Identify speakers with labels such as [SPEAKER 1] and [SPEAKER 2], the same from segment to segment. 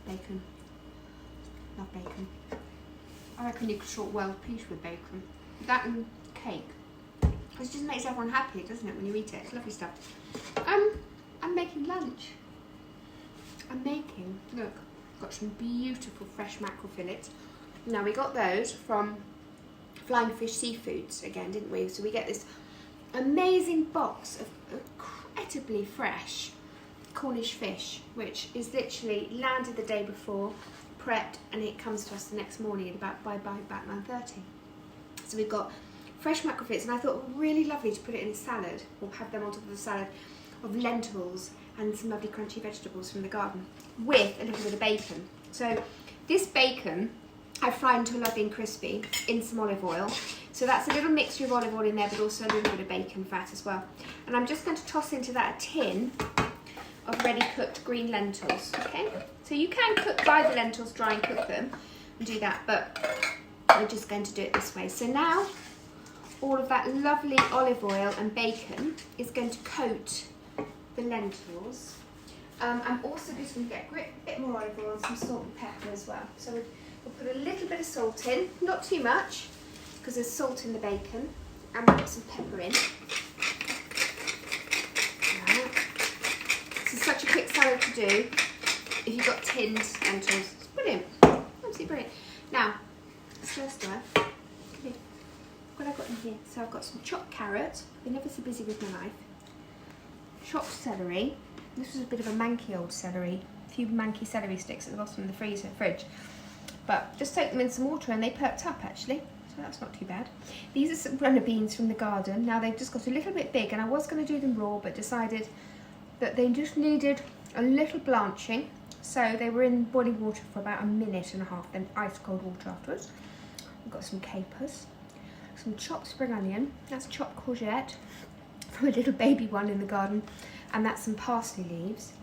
[SPEAKER 1] Bacon. Love bacon. I reckon you could sort world peace with bacon. That and cake. It just makes everyone happy, doesn't it, when you eat it? It's lovely stuff. I'm making lunch. Look, got some beautiful fresh mackerel fillets. Now, we got those from Flying Fish Seafoods again, didn't we? So we get this amazing box of incredibly fresh Cornish fish, which is literally landed the day before, prepped, and it comes to us the next morning at about 9:30. So we've got fresh mackerel fillets, and I thought it would be really lovely to put it in a salad, or have them on top of a salad of lentils and some lovely crunchy vegetables from the garden with a little bit of bacon. So this bacon I fry until lovely and crispy in some olive oil. So that's a little mixture of olive oil in there, but also a little bit of bacon fat as well. And I'm just going to toss into that a tin of ready cooked green lentils. Okay, so you can buy the lentils dry and cook them and do that, but we're just going to do it this way. So now all of that lovely olive oil and bacon is going to coat the lentils. I'm also just going to get a bit more olive oil and some salt and pepper as well. So we'll put a little bit of salt in, not too much, because there's salt in the bacon, and we'll put some pepper in. Right. This is such a quick salad to do if you've got tinned lentils. It's brilliant, absolutely brilliant. Now, stir. What I've got in here, so I've got some chopped carrot. I've been never so busy with my knife. Chopped celery. This was a bit of a manky old celery. A few manky celery sticks at the bottom of the fridge. But just soak them in some water and they perked up actually. So that's not too bad. These are some runner beans from the garden. Now they've just got a little bit big, and I was going to do them raw, but decided that they just needed a little blanching. So they were in boiling water for about 1.5 minutes, then ice cold water afterwards. We've got some capers. Some chopped spring onion, that's chopped courgette from a little baby one in the garden, and that's some parsley leaves.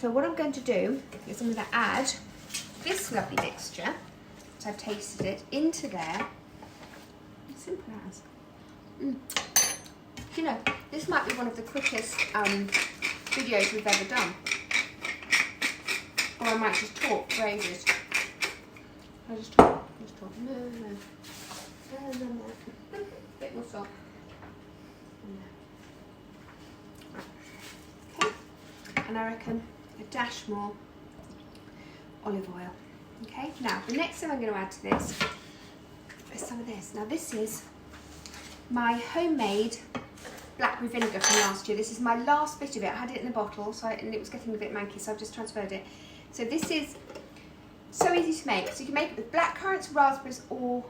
[SPEAKER 1] So what I'm going to do is I'm going to add this lovely mixture, so I've tasted it, into there. Simple as. You know, this might be one of the quickest videos we've ever done. Or I might just talk for ages. I just talk. No. Bit more salt. Okay, and I reckon a dash more olive oil. Okay, now the next thing I'm going to add to this is some of this. Now this is my homemade blackberry vinegar from last year. This is my last bit of it. I had it in a bottle, and it was getting a bit manky, so I've just transferred it. So this is so easy to make. So you can make it with blackcurrants, raspberries, or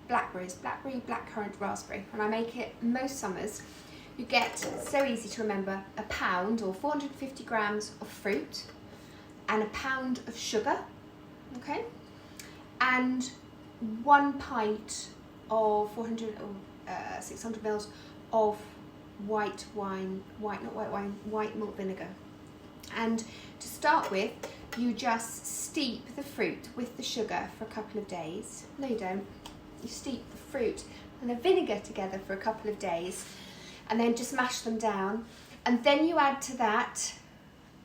[SPEAKER 1] blackberries, blackberry, blackcurrant, raspberry, and I make it most summers. You get, so easy to remember, a pound or 450 grams of fruit and a pound of sugar, okay, and 1 pint of 600 mils of white malt vinegar. And to start with, you just steep the fruit with the sugar for a couple of days. No, you don't. You steep the fruit and the vinegar together for a couple of days, and then just mash them down, and then you add to that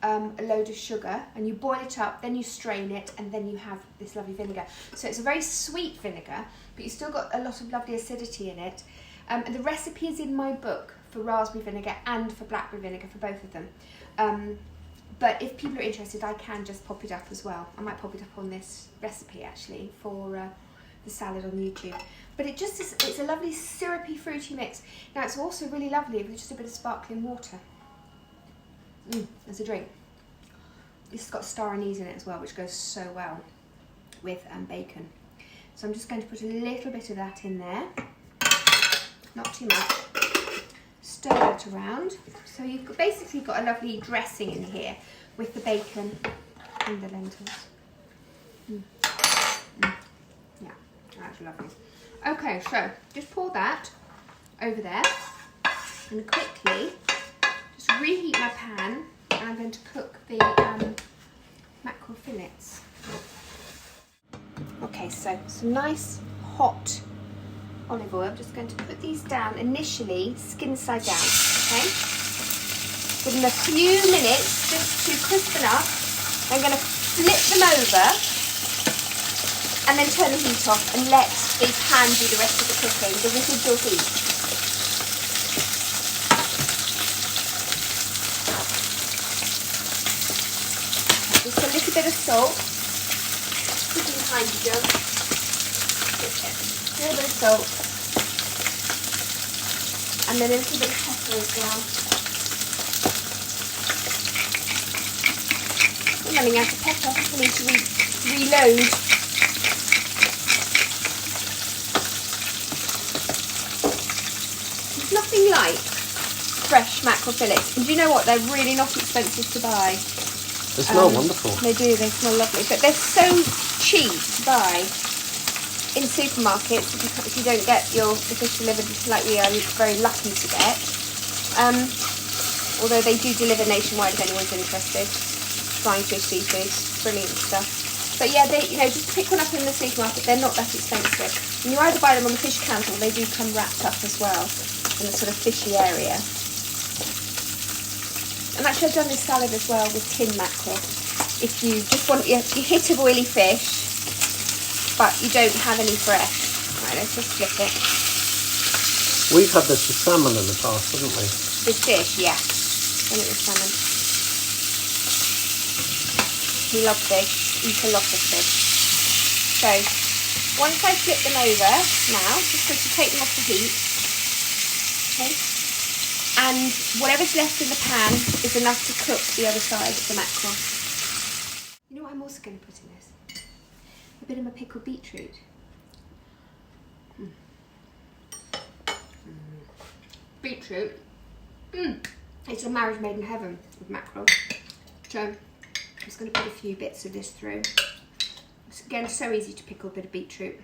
[SPEAKER 1] a load of sugar, and you boil it up, then you strain it, and then you have this lovely vinegar. So it's a very sweet vinegar, but you've still got a lot of lovely acidity in it. And the recipe is in my book for raspberry vinegar and for blackberry vinegar, for both of them. But if people are interested, I can just pop it up as well. I might pop it up on this recipe actually for the salad on YouTube. But it just is, it's a lovely syrupy fruity mix. Now it's also really lovely with just a bit of sparkling water as a drink. This has got star anise in it as well, which goes so well with bacon. So I'm just going to put a little bit of that in there, not too much. Stir that around. So you've basically got a lovely dressing in here with the bacon and the lentils. Yeah, that's lovely. Okay, so just pour that over there and quickly just reheat my pan, and I'm going to cook the mackerel fillets. Okay, so some nice hot olive oil. I'm just going to put these down initially skin side down, okay? Give them a few minutes just to crispen up I'm going to flip them over and then turn the heat off and let the pan do the rest of the cooking, the residual heat. Just a little bit of salt. Pretty behind you, Joe. A little bit of salt. And then a little bit of pepper as well. I'm running out of pepper. I need to reload. There's nothing like fresh mackerel fillets. And do you know what? They're really not expensive to buy.
[SPEAKER 2] They smell wonderful.
[SPEAKER 1] They do, they smell lovely. But they're so cheap to buy in supermarkets if you don't get your fish delivered like we are very lucky to get. Although they do deliver nationwide if anyone's interested. Flying fish seafoods, brilliant stuff. But yeah, they, you know, just pick one up in the supermarket. They're not that expensive. And you either buy them on the fish counter or they do come wrapped up as well in the sort of fishy area. And actually I've done this salad as well with tin mackerel. If you just want your hit of oily fish, but you don't have any fresh. Right, let's just flip it.
[SPEAKER 2] We've had this with salmon in the past, haven't we?
[SPEAKER 1] With fish, yeah. And it was salmon. We love fish, eat a lot of fish. So, once I flip them over now, just going to take them off the heat. Okay. And whatever's left in the pan is enough to cook the other side of the mackerel. You know what I'm also going to put in this? A bit of my pickled beetroot. Beetroot. It's a marriage made in heaven with mackerel. So I'm just going to put a few bits of this through. It's again so easy to pickle a bit of beetroot.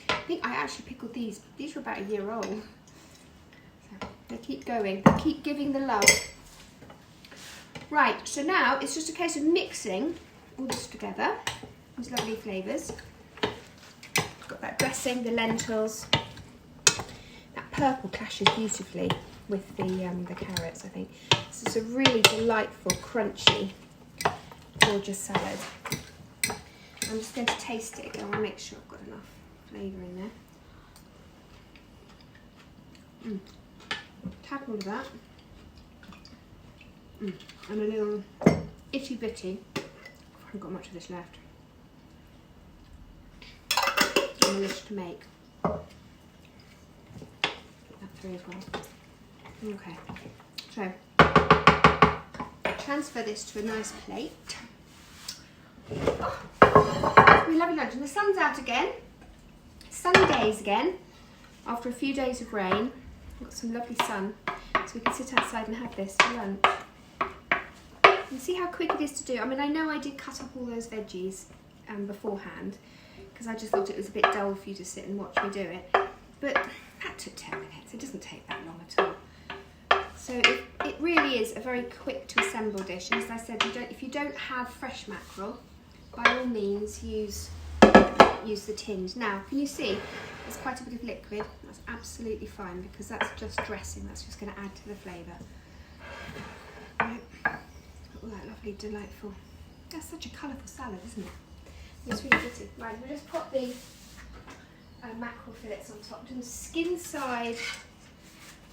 [SPEAKER 1] I think I actually pickled these. These were about a year old. So they keep going. They keep giving the love. Right, so now it's just a case of mixing all this together. These lovely flavours. Got that dressing, the lentils. That purple clashes beautifully with the carrots, I think. This is a really delightful, crunchy, gorgeous salad. I'm just going to taste it again. I want to make sure I've got enough flavour in there. Tap all of that. And a little itty bitty. I haven't got much of this left. On the list to make. Put that through as well. Okay, so transfer this to a nice plate. Oh, we lovely lunch, and the sun's out again. Sunny days again. After a few days of rain, we've got some lovely sun, so we can sit outside and have this for lunch. And see how quick it is to do. I mean, I know I did cut up all those veggies beforehand, because I just thought it was a bit dull for you to sit and watch me do it. But that took 10 minutes. It doesn't take that long at all. So it really is a very quick to assemble dish. And as I said, if you don't have fresh mackerel, by all means use the tinned. Now, can you see there's quite a bit of liquid? That's absolutely fine because that's just dressing. That's just going to add to the flavour. Right. All that lovely, delightful. That's such a colourful salad, isn't it? It's really pretty. Right, we'll just pop the mackerel fillets on top. Do the skin side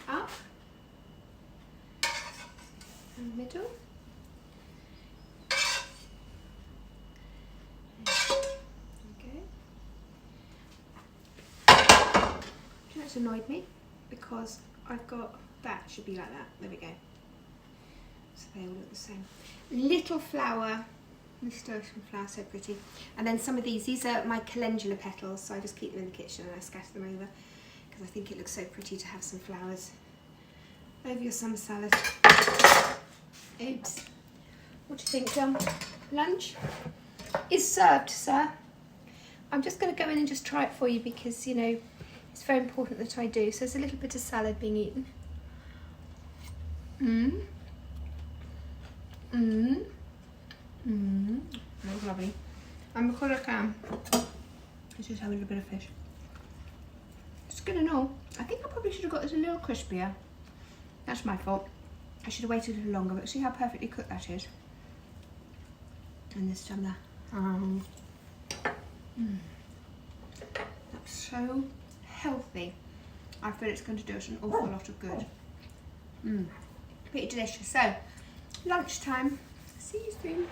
[SPEAKER 1] up and middle. Okay. That's annoyed me because I've got that should be like that. There we go. So they all look the same. Little flower. Nasturtium flower, so pretty. And then some of these are my calendula petals, so I just keep them in the kitchen and I scatter them over because I think it looks so pretty to have some flowers over your summer salad. Oops. What do you think, John? Lunch is served, sir. I'm just going to go in and just try it for you because, you know, it's very important that I do. So there's a little bit of salad being eaten. That's lovely. And because I can, let's just have a little bit of fish. Skin and all. I think I probably should have got this a little crispier. That's my fault. I should have waited a little longer, but see how perfectly cooked that is. And this time there. That's so healthy. I feel it's going to do us an awful lot of good. Pretty delicious. So, lunchtime. See you soon.